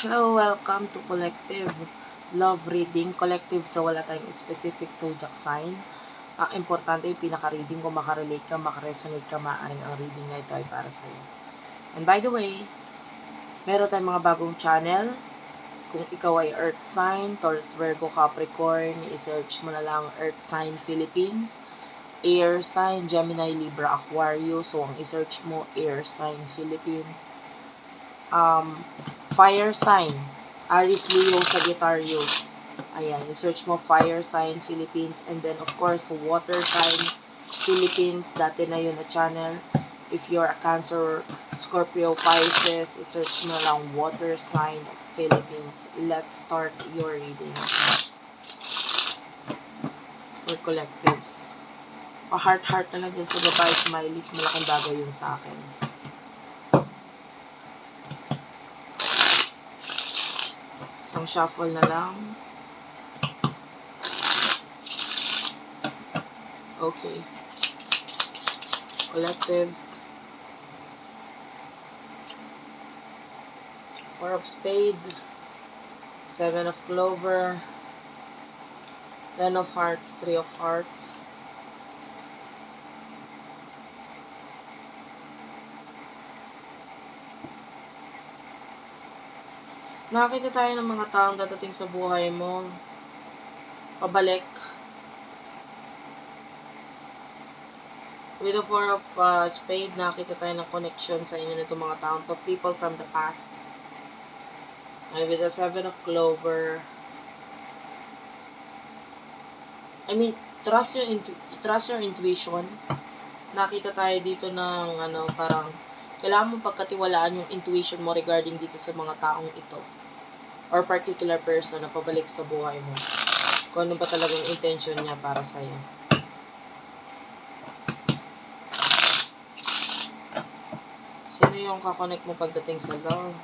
Hello, welcome to Collective Love Reading. Collective to, wala tayong specific zodiac sign. Ang importante yung pinaka-reading kung makarelate ka, makaresonate ka, maaaring ang reading na ito ay para sa'yo. And by the way, meron tayong mga bagong channel. Kung ikaw ay Earth sign, Taurus, Virgo, Capricorn, i-search mo na lang Earth sign Philippines. Air sign, Gemini, Libra, Aquarius. So, ang i-search mo, Air sign Philippines. Fire sign, Aries, Leo, Sagittarius. Ayan, i-search mo Fire sign Philippines. And then, of course, Water sign Philippines. Dati na yun na channel. If you're a Cancer, Scorpio, Pisces, i-search mo lang Water sign Philippines. Let's start your reading for collectives. Pa-heart-heart na lang dyan sa babae, smileys. Malaking bagay yun sa akin. So, shuffle na lang. Okay. Collectives. Four of Spade. Seven of Clover. Ten of Hearts. Three of Hearts. Nakakita tayo ng mga taong dadating sa buhay mo. Pabalik. With the Four of Spade, nakita tayo ng connection sa inyo nito mga taong to. People from the past. And with the Seven of Clover, trust your intuition. Nakita tayo dito ng parang kailangan mo pagkatiwalaan yung intuition mo regarding dito sa mga taong ito or particular person na pabalik sa buhay mo. Kung ano ba talagang intention niya para sa'yo. Sino yung kakonect mo pagdating sa love?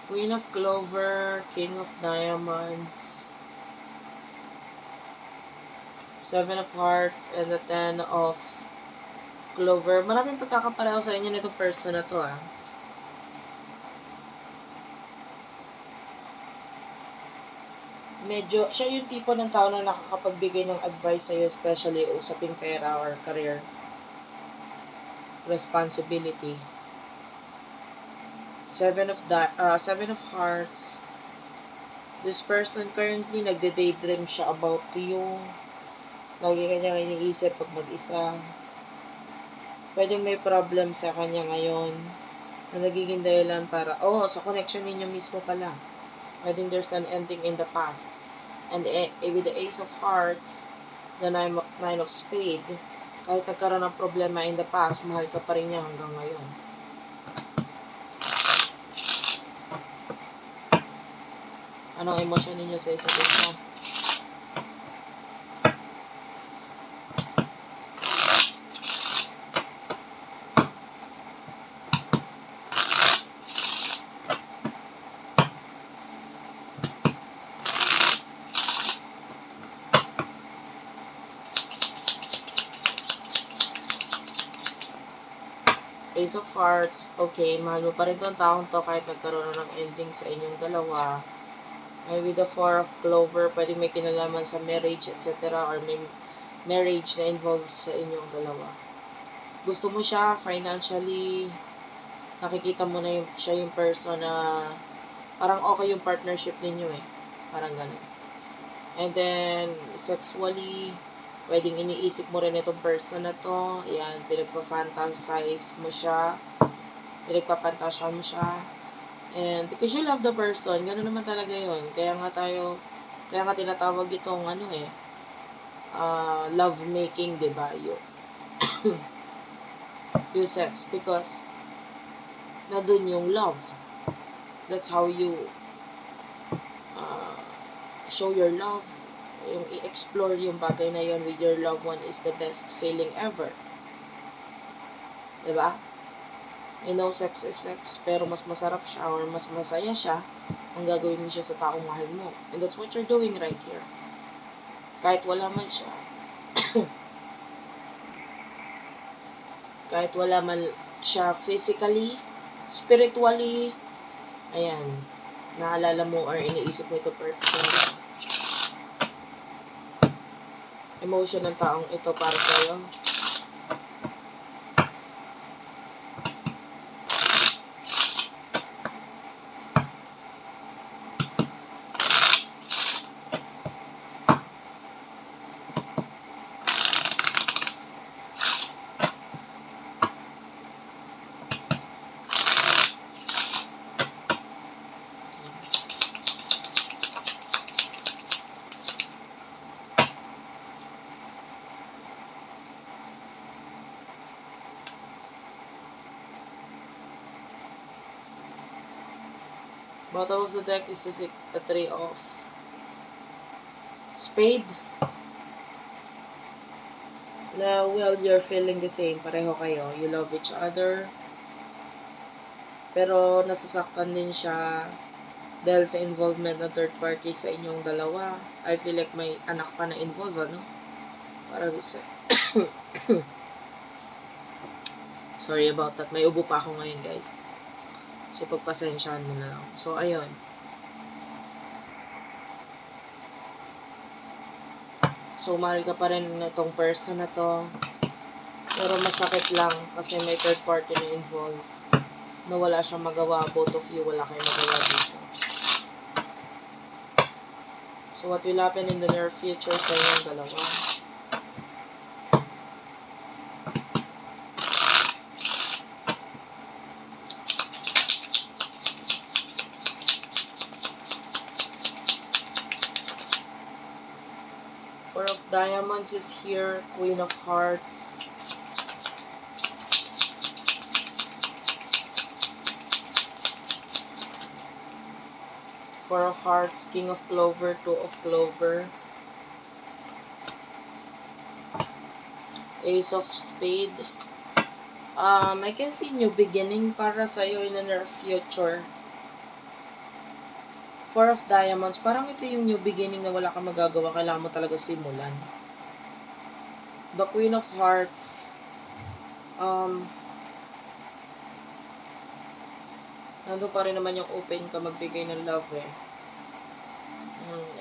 Queen of Clover, King of Diamonds, Seven of Hearts, and the Ten of Clover. Maraming pagkakapareho sa inyo nitong person na to, Medyo, siya yung tipo ng tao na nakakapagbigay ng advice sa'yo, especially usaping pera or career. Responsibility. Seven of Hearts. This person currently nagde-daydream siya about you. Lagi kanya iniisip pag mag-isa. Pwedeng may problem sa kanya ngayon na nagiging dahilan para, sa connection ninyo mismo pala. Pwedeng there's an ending in the past. And with the Ace of Hearts, the Nine of Spade, kahit nagkaroon ng problema in the past, mahal ka pa rin niya hanggang ngayon. Anong emosyon ninyo sa isa't isa? Ace of Hearts, okay, mahal mo pa rin itong taong to kahit nagkaroon ng ending sa inyong dalawa. And with the Four of Clover, pwede may kinalaman sa marriage, etc. Or may marriage na involved sa inyong dalawa. Gusto mo siya financially, nakikita mo na siya yung person na parang okay yung partnership ninyo Parang ganun. And then, sexually, pwedeng iniisip mo rin itong person na to. Yan, pinagpa-fantasize mo siya. Pinagpapantasya mo siya. And because you love the person, gano'n naman talaga yun. Kaya nga tinatawag itong love making, diba? Yung sex. Because, nandun yung love. That's how you show your love. Yung i-explore yung bagay na yun with your loved one is the best feeling ever. Diba? I know sex is sex, pero mas masarap siya or mas masaya siya kung gagawin mo siya sa taong mahal mo. And that's what you're doing right here. Kahit wala man siya, kahit wala man siya physically, spiritually, ayan, naalala mo or iniisip mo ito person. Emotion ng taong ito para sa'yo. Bottom of the deck is the three of spade. Na, well, you're feeling the same. Pareho kayo. You love each other. Pero nasasaktan din siya dahil sa involvement ng third party sa inyong dalawa. I feel like may anak pa na involved, ano? Para gusto. Sorry about that. May ubo pa ako ngayon, guys. So, pagpasensyahan mo na lang. So, ayun. So, mahal ka pa rin na itong person na to. Pero masakit lang kasi may third party na involved. Na wala siyang magawa. Both of you, wala kayong magawa dito. So, what will happen in the near future sa inyong dalawa? Four of Diamonds is here. Queen of Hearts. Four of Hearts. King of Clover. Two of Clover. Ace of Spade. I can see new beginning para sa'yo in the near future. Four of Diamonds, parang ito yung new beginning na wala kang magagawa, kailangan mo talaga simulan. The Queen of Hearts, nandun pa rin naman yung open ka magbigay ng love eh.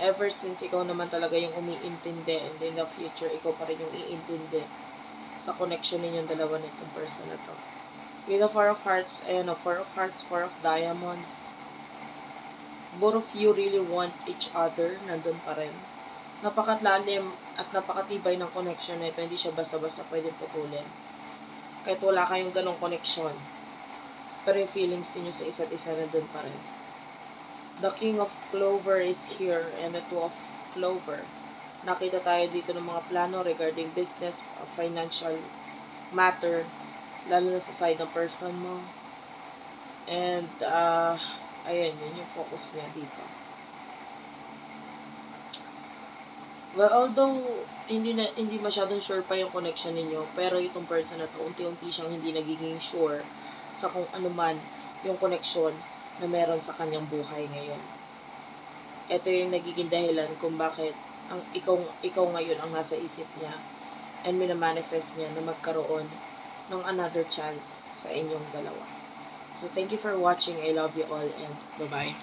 Ever since ikaw naman talaga yung umiintindi, and in the future, ikaw pa rin yung iintindi sa connection ninyong dalawa nitong person na to. With the Four of Hearts, ayan o, Four of Hearts, Four of Diamonds. Both of you really want each other, nandun pa rin. Napakalalim at napakatibay ng connection na ito, hindi siya basta-basta pwede putulin. Kahit wala kayong ganong connection, pero yung feelings niyo sa isa't isa nandun pa rin. The King of Clover is here and the Two of Clover. Nakita tayo dito ng mga plano regarding business, financial matter, lalo na sa side ng person mo. And, ayan, yun yung focus niya dito. Well, although hindi masyadong sure pa yung connection ninyo, pero itong person na to, unti-unti siyang hindi nagiging sure sa kung ano man yung connection na meron sa kanyang buhay ngayon. Ito yung nagiging dahilan kung bakit ikaw ngayon ang nasa isip niya and minamanifest niya na magkaroon ng another chance sa inyong dalawa. So, thank you for watching. I love you all and bye-bye.